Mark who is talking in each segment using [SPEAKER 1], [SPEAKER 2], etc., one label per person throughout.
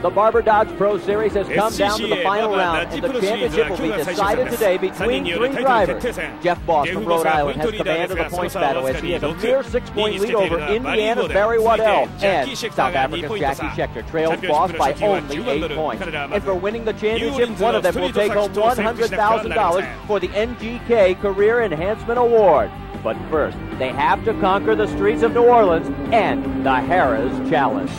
[SPEAKER 1] The Barber Dodge Pro Series has come down to the final round, and the championship will be decided today between three drivers. Jeff Boss from Rhode Island has command of the points battle as he has a mere 6-point lead over Indiana's Barry Waddell, and South Africa's Jackie Scheckter trails Boss by only 8 points. And for winning the championship, one of them will take home $100,000 for the NGK Career Enhancement Award. But first, they have to conquer the streets of New Orleans and the Harrah's Challenge.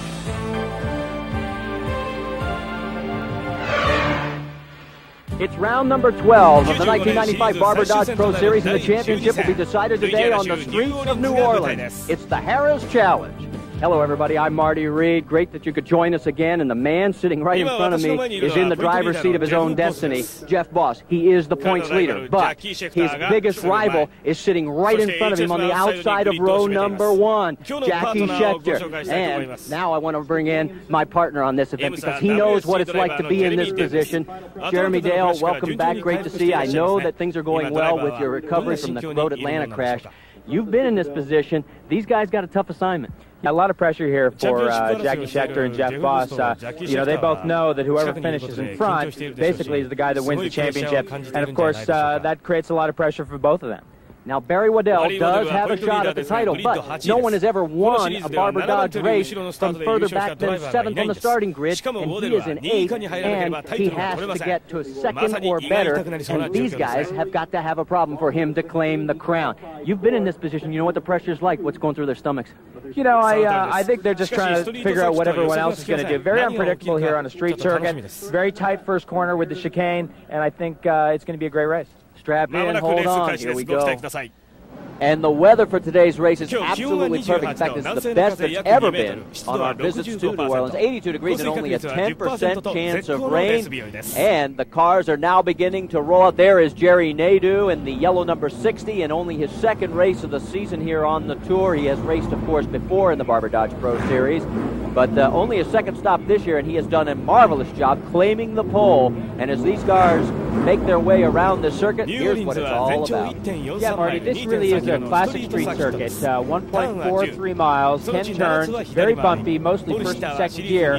[SPEAKER 1] It's round number 12 of the 1995 Barber Dodge Pro Series, and the championship will be decided today on the streets of New Orleans. It's the Harrah's Challenge. Hello, everybody. I'm Marty Reed. Great that you could join us again. And the man sitting right in front of me is in the driver's seat of his own destiny. Jeff Boss. He is the points leader. But his biggest rival is sitting right in front of him on the outside of row number 1, Jackie Scheckter. And now I want to bring in my partner on this event because he knows what it's like to be in this position. Jeremy Dale, welcome back. Great to see you. I know that things are going well with your recovery from the Road Atlanta crash. You've been in this position. These guys got a tough assignment.
[SPEAKER 2] A lot of pressure here for Jackie Scheckter and Jeff Boss. You know, they both know that whoever finishes in front basically is the guy that wins the championship. And, of course, that creates a lot of pressure for both of them.
[SPEAKER 1] Now, Barry Waddell does have a shot at the title, but no one has ever won a Barber Dodge race from further back than 7th on the starting grid, and he is in 8th, and he has to get to 2nd or better, and these guys have got to have a problem for him to claim the crown. You've been in this position. You know what the pressure is like, what's going through their stomachs.
[SPEAKER 2] You know, I think they're just trying to figure out what everyone else is going to do. Very unpredictable here on a street circuit. Very tight first corner with the chicane, and I think it's going to be a great race. Strap in, hold on, here we go. And the weather for today's race is absolutely perfect. In fact, it's the best it's ever been on our visits to New Orleans. 82 degrees and only a 10% chance of rain. And the cars are now beginning to roll out. There is Jerry Nadeau in the yellow number 60, and only his 2nd race of the season here on the tour. He has raced, of course, before in the Barber Dodge Pro Series, but only his 2nd stop this year, and he has done a marvelous job claiming the pole. And as these cars make their way around the circuit, here's what it's all about. Yeah, Marty, this really is a classic street circuit. 1.43 miles, 10 turns, very bumpy, mostly first and second gear.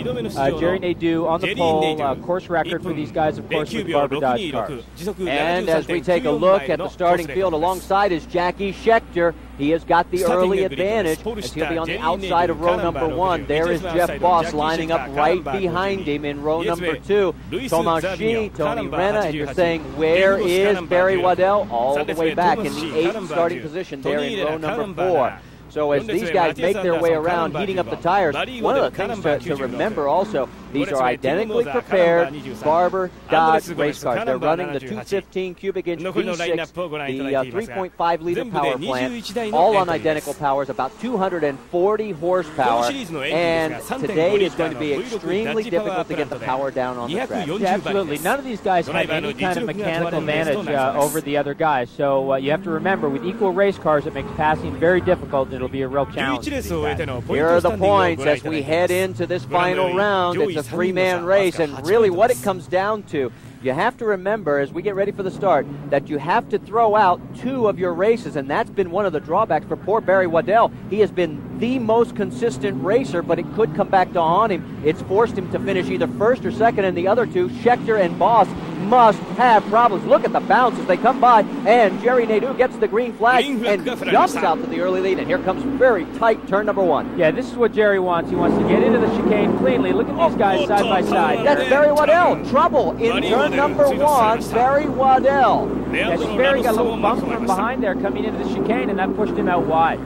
[SPEAKER 2] Jerry Nadeau on the pole, course record for these guys, of course, with Barber Dodge cars.
[SPEAKER 1] And as we take a look at the starting field, alongside is Jackie Scheckter. He has got the early advantage as he'll be on the outside of row number 1. There is Jeff Boss lining up right behind him in row number 2. Thomas Shi, Tony Renna, and you're saying, where is Barry Waddell? All the way back in the 8th starting position there in row number 4. So as these guys make their way around, heating up the tires, one of the things to remember also, these are identically prepared Barber Dodge race cars. They're running the 215 cubic inch V6, the 3.5 liter power plant, all on identical powers, about 240 horsepower. And today is going to be extremely difficult to get the power down on the track.
[SPEAKER 2] Yeah, absolutely. None of these guys have any kind of mechanical advantage over the other guys. So you have to remember, with equal race cars, it makes passing very difficult. It'll be a real challenge.
[SPEAKER 1] Here are the points as we head into this final round. It's a 3-man race, and really what it comes down to, you have to remember as we get ready for the start that you have to throw out 2 of your races, and that's been one of the drawbacks for poor Barry Waddell. He has been the most consistent racer, but it could come back to haunt him. It's forced him to finish either 1st or 2nd, and the other 2, Scheckter and Boss, must have problems. Look at the bounce as they come by, and Jerry Nadeau gets the green flag and jumps out to the early lead, and here comes very tight turn number 1.
[SPEAKER 2] Yeah, this is what Jerry wants. He wants to get into the chicane cleanly. Look at these guys side by side.
[SPEAKER 1] That's Barry Waddell. Trouble in turn number 1, Barry Waddell.
[SPEAKER 2] Yeah, Barry got a little bump from behind there coming into the chicane, and that pushed him out wide.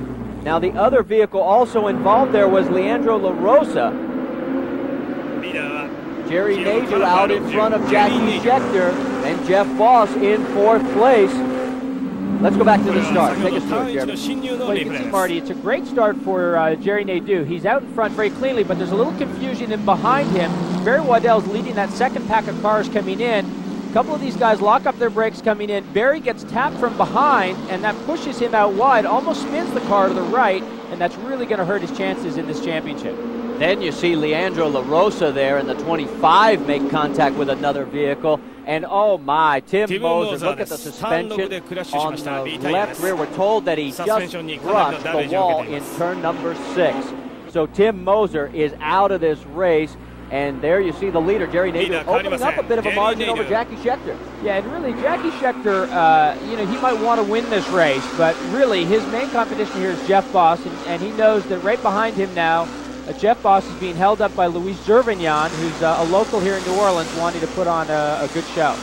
[SPEAKER 1] Now the other vehicle also involved there was Leandro Larrosa. Jerry Nadeau out in front of Jackie Scheckter, and Jeff Boss in 4th place. Let's go back to the start. Take us through it, Jeremy.
[SPEAKER 2] Well, you can see, Marty, it's a great start for Jerry Nadeau. He's out in front very cleanly, but there's a little confusion in behind him. Barry Waddell's leading that 2nd pack of cars coming in. A couple of these guys lock up their brakes coming in. Barry gets tapped from behind, and that pushes him out wide, almost spins the car to the right, and that's really going to hurt his chances in this championship.
[SPEAKER 1] Then you see Leandro Larrosa there in the 25 make contact with another vehicle. And oh my, Tim Moser, look at the suspension on the left rear. We're told that he just brushed the wall in turn number 6. So Tim Moser is out of this race. And there you see the leader, Jerry Nadeau, opening up a bit of a margin over Jackie Scheckter.
[SPEAKER 2] Yeah, and really, Jackie Scheckter, you know, he might want to win this race, but really his main competition here is Jeff Boss, and he knows that right behind him now, Jeff Boss is being held up by Luis Zervignan, who's a local here in New Orleans, wanting to put on a good show.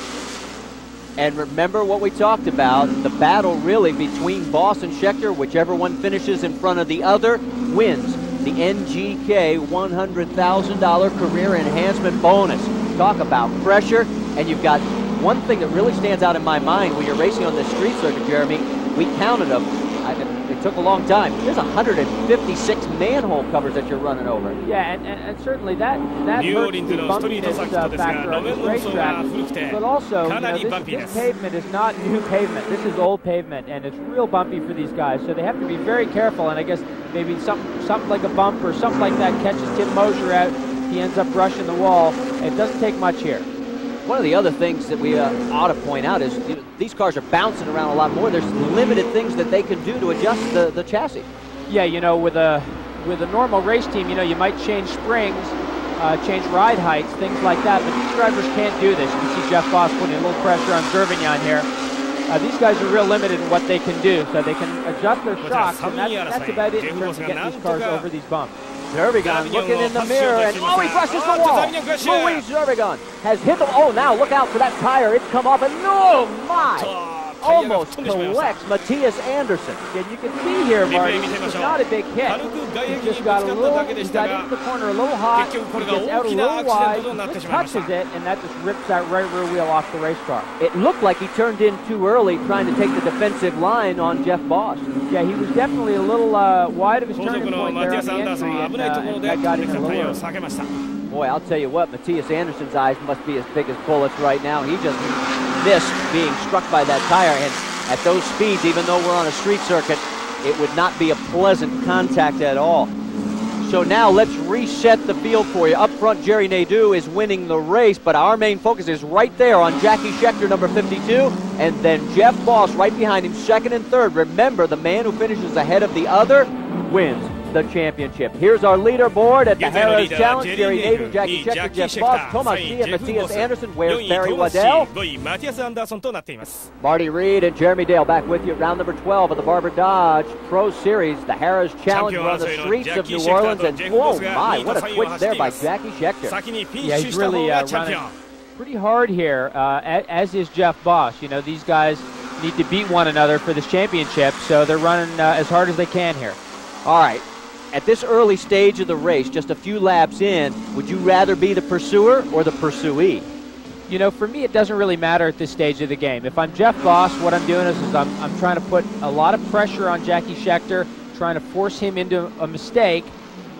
[SPEAKER 1] And remember what we talked about, the battle really between Boss and Scheckter, whichever one finishes in front of the other wins the NGK $100,000 career enhancement bonus. Talk about pressure, and you've got one thing that really stands out in my mind when you're racing on this street circuit, Jeremy. We counted them. It took a long time. There's 156 manhole covers that you're running over.
[SPEAKER 2] Yeah, and certainly that hurts the bumpiness factor on this racetrack. But also, you know, this pavement is not new pavement. This is old pavement, and it's real bumpy for these guys. So they have to be very careful. And I guess maybe something like a bump or something like that catches Tim Moser out. He ends up brushing the wall. It doesn't take much here.
[SPEAKER 1] One of the other things that we ought to point out is these cars are bouncing around a lot more. There's limited things that they can do to adjust the chassis.
[SPEAKER 2] Yeah, you know, with a normal race team, you know, you might change springs, change ride heights, things like that, but these drivers can't do this. You can see Jeff Boss putting a little pressure on Zervignan here. These guys are real limited in what they can do, so they can adjust their shocks, and that's about it in terms of getting these cars over these bumps.
[SPEAKER 1] Zervignan looking in the mirror, and oh, he brushes the wall. Luis Zervignan has hit the, oh, now look out for that tire. It's come off, and oh my! Almost collects Matthias Anderson.
[SPEAKER 2] And you can see here, Marty, this is not a big hit. He just got a little, he got into the corner a little hot, he gets out a little wide, he just touches it, and that just rips that right rear wheel off the race car.
[SPEAKER 1] It looked like he turned in too early trying to take the defensive line on Jeff Boss.
[SPEAKER 2] Yeah, he was definitely a little wide of his turning point there on the entry, and that got in a little early.
[SPEAKER 1] Boy, I'll tell you what, Matthias Anderson's eyes must be as big as bullets right now. He just missed being struck by that tire, and at those speeds, even though we're on a street circuit, it would not be a pleasant contact at all. So now let's reset the field for you. Up front, Jerry Nadeau is winning the race, but our main focus is right there on Jackie Scheckter, number 52, and then Jeff Boss right behind him, second and third. Remember, the man who finishes ahead of the other wins the championship. Here's our leaderboard at the Harrah's Challenge. Jerry Nadeau, Jackie Scheckter, Jeff Boss, Thomas Lee, and Matthias Anderson. Where's Barry Waddell? Marty Reed and Jeremy Dale back with you at round number 12 of the Barber Dodge Pro Series. The Harrah's Challenge on the streets of New Orleans. And oh my, what a twitch there by Jackie Scheckter.
[SPEAKER 2] Yeah, he's really running pretty hard here, as is Jeff Boss. You know, these guys need to beat one another for this championship, so they're running as hard as they can here.
[SPEAKER 1] All right. At this early stage of the race, just a few laps in, would you rather be the pursuer or the pursuee?
[SPEAKER 2] You know, for me, it doesn't really matter at this stage of the game. If I'm Jeff Boss, what I'm doing is I'm trying to put a lot of pressure on Jackie Scheckter, trying to force him into a mistake,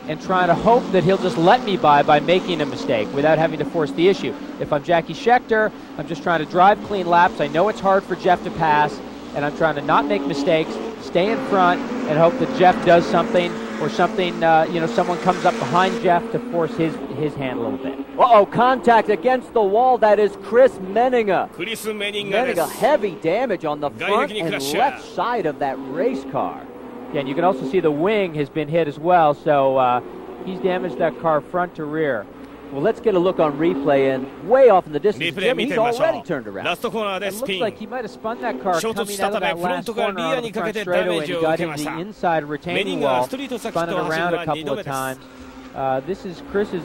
[SPEAKER 2] and trying to hope that he'll just let me by making a mistake without having to force the issue. If I'm Jackie Scheckter, I'm just trying to drive clean laps. I know it's hard for Jeff to pass, and I'm trying to not make mistakes, stay in front, and hope that Jeff does something, or something, you know, someone comes up behind Jeff to force his hand a little bit.
[SPEAKER 1] Uh-oh, contact against the wall. That is Chris Menninga. Menninga, heavy damage on the front and left side of that race car.
[SPEAKER 2] Yeah, and you can also see the wing has been hit as well, so he's damaged that car front to rear.
[SPEAKER 1] Well, let's get a look on replay, and way off in the distance, Jimmy, he's already turned around.
[SPEAKER 2] It looks like he might have spun that car coming out of that last corner on the front straightaway, and he got into the inside retaining wall, spun it around a couple of times. This is Chris's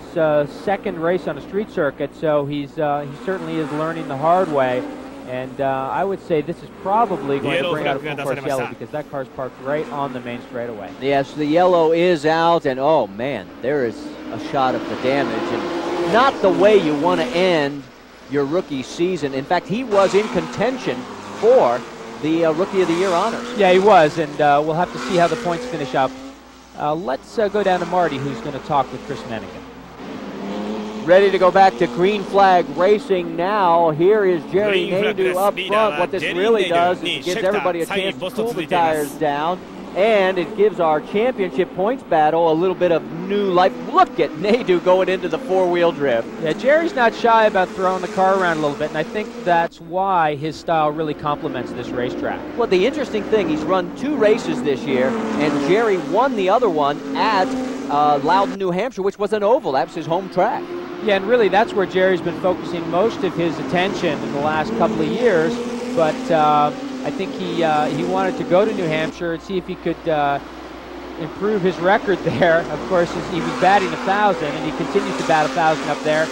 [SPEAKER 2] second race on a street circuit, so he certainly is learning the hard way. And I would say this is probably going to bring out a full-course yellow, because that car's parked right on the main straightaway.
[SPEAKER 1] Yes, the yellow is out, and oh man, there is a shot of the damage, and not the way you want to end your rookie season. In fact, he was in contention for the Rookie of the Year honors.
[SPEAKER 2] Yeah, he was, and we'll have to see how the points finish up. Let's go down to Marty, who's going to talk with Chris Menninga.
[SPEAKER 1] Ready to go back to green flag racing now. Here is Jerry Nadeau up front. What this really does is it gives everybody a chance to cool the tires down, and it gives our championship points battle a little bit of new life. Look at Nadeau going into the four-wheel drift.
[SPEAKER 2] Yeah, Jerry's not shy about throwing the car around a little bit, and I think that's why his style really complements this racetrack.
[SPEAKER 1] Well, the interesting thing, he's run 2 races this year, and Jerry won the other one at Loudon, New Hampshire, which was an oval. That was his home track.
[SPEAKER 2] Yeah, and really that's where Jerry's been focusing most of his attention in the last couple of years. But I think he wanted to go to New Hampshire and see if he could improve his record there. Of course, he was batting 1,000, and he continues to bat 1,000 up there.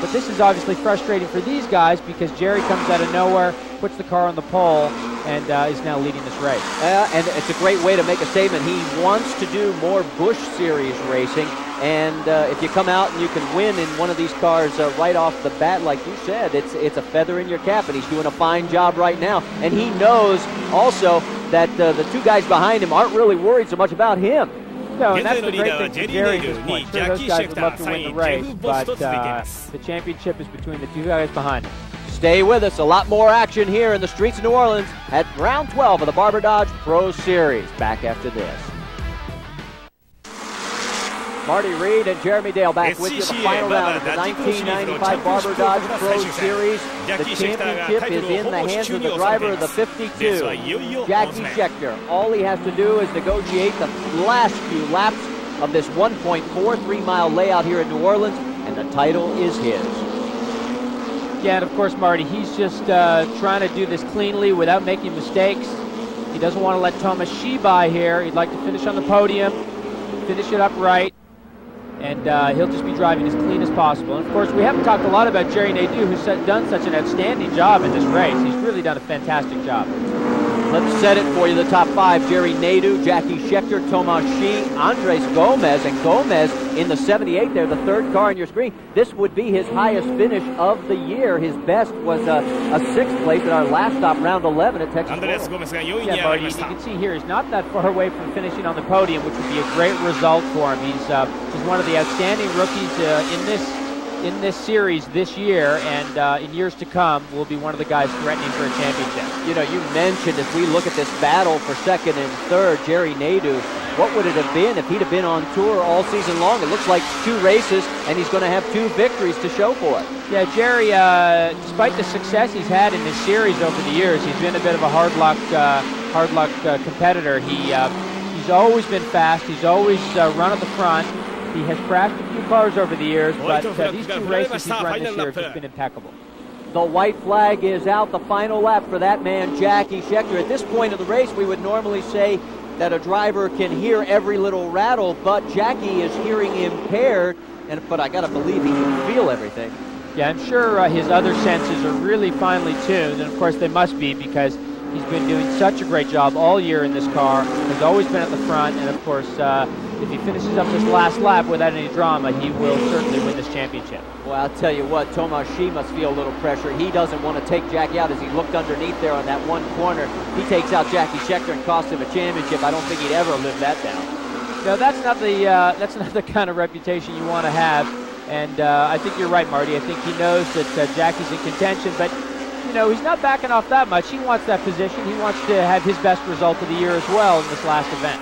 [SPEAKER 2] But this is obviously frustrating for these guys because Jerry comes out of nowhere, puts the car on the pole, and is now leading this race.
[SPEAKER 1] And it's a great way to make a statement. He wants to do more Busch Series racing, and if you come out and you can win in one of these cars right off the bat, like you said, it's a feather in your cap, and he's doing a fine job right now. And he knows also that the two guys behind him aren't really worried so much about him.
[SPEAKER 2] No, and that's the great thing for Jerry at this point. Sure, those guys would love to win the race, but the championship is between the two guys behind him.
[SPEAKER 1] Stay with us. A lot more action here in the streets of New Orleans at round 12 of the Barber Dodge Pro Series. Back after this. Marty Reed and Jeremy Dale back with you. The final round of the 1995 Barber Dodge Pro Series. The championship is in the hands of the driver of the 52, Jackie Scheckter. All he has to do is negotiate the last few laps of this 1.43-mile layout here in New Orleans, and the title is his.
[SPEAKER 2] Yeah, and of course, Marty, he's just trying to do this cleanly without making mistakes. He doesn't want to let Thomas Shee by here. He'd like to finish on the podium, finish it up right, and he'll just be driving as clean as possible. And of course, we haven't talked a lot about Jerry Nadeau, who's done such an outstanding job in this race. He's really done a fantastic job.
[SPEAKER 1] Let's set it for you, the top five. Jerry Nadeau, Jackie Scheckter, Thomas Shee, Andres Gomez, and Gomez in the 78 there, the third car on your screen. This would be his highest finish of the year. His best was a sixth place at our last stop, round 11 at Texas.
[SPEAKER 2] Yeah, Marty, you can see here he's not that far away from finishing on the podium, which would be a great result for him. He's one of the outstanding rookies in this series this year, and in years to come will be one of the guys threatening for a championship.
[SPEAKER 1] You know, you mentioned if we look at this battle for second and third, Jerry Nadeau, what would it have been if he'd have been on tour all season long? It looks like 2 races, and he's going to have 2 victories to show for it.
[SPEAKER 2] Yeah, Jerry, despite the success he's had in this series over the years, he's been a bit of a hard luck competitor. He's always been fast. He's always run at the front. He has crashed a few cars over the years, but these 2 races he's run this year have just been impeccable.
[SPEAKER 1] The white flag is out. The final lap for that man, Jackie Scheckter. At this point of the race, we would normally say that a driver can hear every little rattle, but Jackie is hearing impaired, but I got to believe he can feel everything.
[SPEAKER 2] Yeah, I'm sure his other senses are really finely tuned, and of course they must be because he's been doing such a great job all year in this car. Has always been at the front, and of course, if he finishes up this last lap without any drama, he will certainly win this championship.
[SPEAKER 1] Well, I'll tell you what, Thomas Shee must feel a little pressure. He doesn't want to take Jackie out. As he looked underneath there on that one corner, he takes out Jackie Scheckter and costs him a championship. I don't think he'd ever live that down.
[SPEAKER 2] No, that's not the kind of reputation you want to have. And I think you're right, Marty. I think he knows that Jackie's in contention, but you know, he's not backing off that much. He wants that position. He wants to have his best result of the year as well in this last event.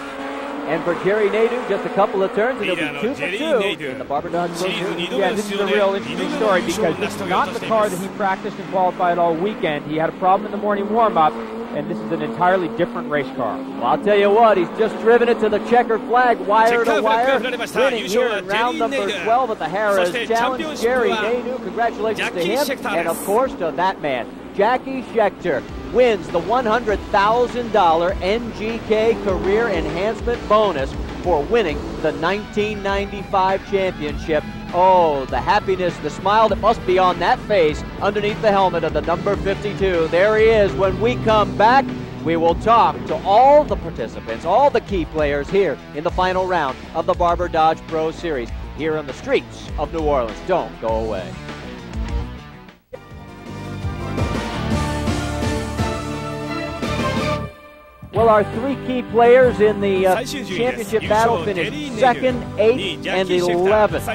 [SPEAKER 1] And for Jerry Nadeau, just a couple of turns, and it'll be 2 for 2 in the Barber Dodge Pro Series.
[SPEAKER 2] Yeah, this is a real interesting story because this is not the car that he practiced and qualified all weekend. He had a problem in the morning warm-up, and this is an entirely different race car.
[SPEAKER 1] Well, I'll tell you what, he's just driven it to the checkered flag, wire to wire, winning here in round number 12 at the Harrah's Challenge. Jerry Nadeau, congratulations to him, and of course to that man, Jackie Scheckter, wins the $100,000 NGK Career Enhancement Bonus for winning the 1995 championship. Oh, the happiness, the smile that must be on that face underneath the helmet of the number 52. There he is. When we come back, we will talk to all the participants, all the key players here in the final round of the Barber Dodge Pro Series here on the streets of New Orleans. Don't go away. Well, our 3 key players in the championship battle finished 2nd, 8th, and 11th.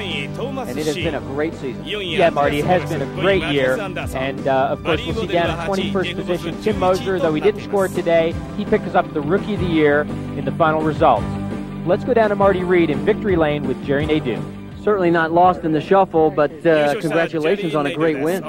[SPEAKER 1] And it has been a great season.
[SPEAKER 2] Yeah, Marty, it has been a great year. And, of course, we'll see down in 21st position Tim Moser, though he didn't score today. He picked us up the Rookie of the Year in the final results. Let's go down to Marty Reed in victory lane with Jerry Nadeau.
[SPEAKER 1] Certainly not lost in the shuffle, but congratulations on a great win.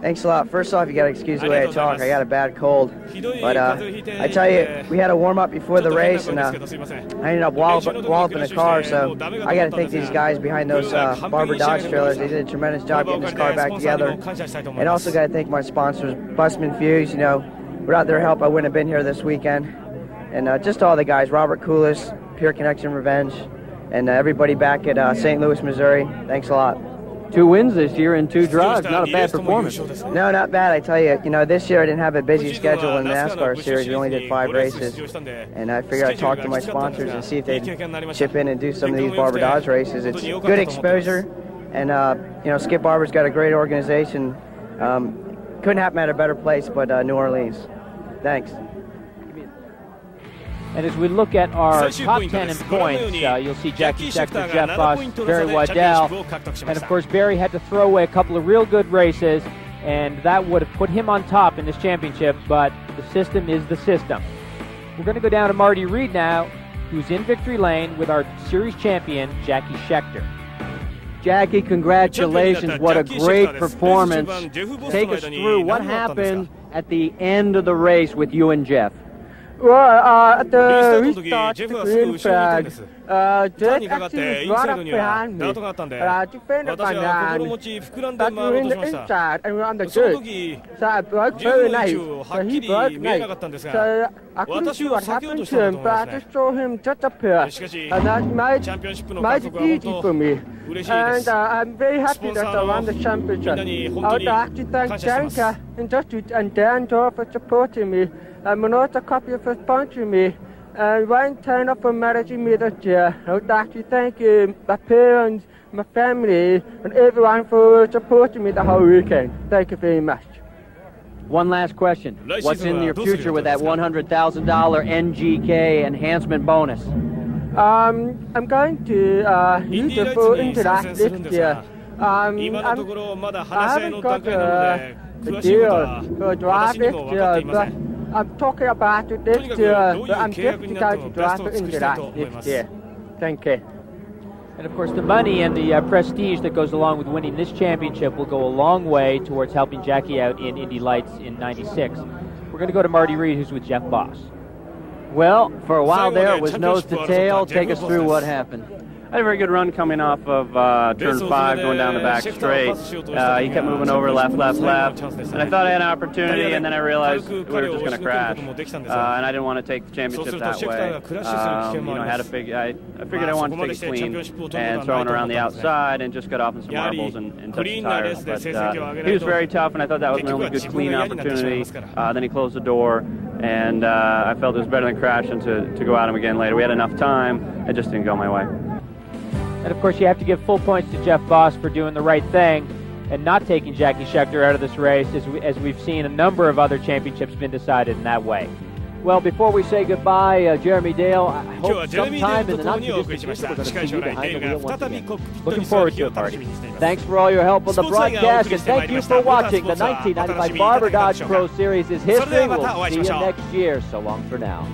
[SPEAKER 3] Thanks a lot. First off, you got to excuse the way I talk. I got a bad cold. But I tell you, we had a warm-up before the race, and I ended up walloping the car, so I got to thank these guys behind those Barber Dodge trailers. They did a tremendous job getting this car back together. And also got to thank my sponsors, Busman Fuse. You know, without their help, I wouldn't have been here this weekend. And just all the guys, Robert Coolis, Pure Connection Revenge, and everybody back at St. Louis, Missouri. Thanks a lot.
[SPEAKER 1] 2 wins this year in 2 drives. Not a bad performance.
[SPEAKER 3] No, not bad. I tell you, this year I didn't have a busy schedule in the NASCAR series. We only did 5 races. And I figured I'd talk to my sponsors and see if they'd chip in and do some of these Barber Dodge races. It's good exposure. And, Skip Barber's got a great organization. Couldn't happen at a better place but New Orleans. Thanks.
[SPEAKER 2] And as we look at our top 10 in points, you'll see Jackie Scheckter, Jeff Boss, Barry Waddell, and of course Barry had to throw away a couple of real good races, and that would have put him on top in this championship, but the system is the system. We're going to go down to Marty Reed now, who's in victory lane with our series champion, Jackie Scheckter.
[SPEAKER 1] Jackie, congratulations. What a great performance. Take us through what happened at the end of the race with you and Jeff.
[SPEAKER 4] Well, at the restart, the green flag, Jack actually brought up behind me. Defended my man, but we were in the inside and we were on the good. So I broke very nice. So he broke nice. So I couldn't see what happened to him, but I just saw him just up here. And that made it easy for me. And I'm very happy that I won the championship. I would like to thank Janka and Leandro for supporting me. And Moser Copy for sponsoring me, and Ryan Turner for managing me this year. I would like to thank my parents, my family, and everyone for supporting me the whole weekend. Thank you very much.
[SPEAKER 1] One last question. What's in your future with that $100,000 NGK enhancement bonus?
[SPEAKER 4] I'm going to use it for Interact this year. I haven't got a deal for drive this year, but I'm talking about it this year, but I'm definitely going to drive it into that this year. Thank you.
[SPEAKER 2] And of course, the money and the prestige that goes along with winning this championship will go a long way towards helping Jackie out in Indy Lights in '96. We're going to go to Marty Reed, who's with Jeff Boss.
[SPEAKER 1] Well, for a while there, it was nose to tail. Take us through what happened.
[SPEAKER 5] I had a very good run coming off of turn 5, going down the back straight. He kept moving over left, and I thought I had an opportunity, and then I realized we were just going to crash. And I didn't want to take the championship that way. I figured I wanted to take it clean and throwing around the outside and just got off in some marbles and touch the tires. But he was very tough, and I thought that was my only good clean opportunity. Then he closed the door, and I felt it was better than crashing to go at him again later. We had enough time. It just didn't go my way.
[SPEAKER 2] And of course, you have to give full points to Jeff Boss for doing the right thing and not taking Jackie Scheckter out of this race, as we've seen a number of other championships been decided in that way. Well, before we say goodbye, Jeremy Dale, I hope sometime in the not-too-distant future we're going to see you behind the wheel once again. Looking forward to it, Marty.
[SPEAKER 1] Thanks for all your help on the broadcast, and thank you for watching. The 1995 Barber Dodge Pro Series is history. We'll see you next year. So long for now.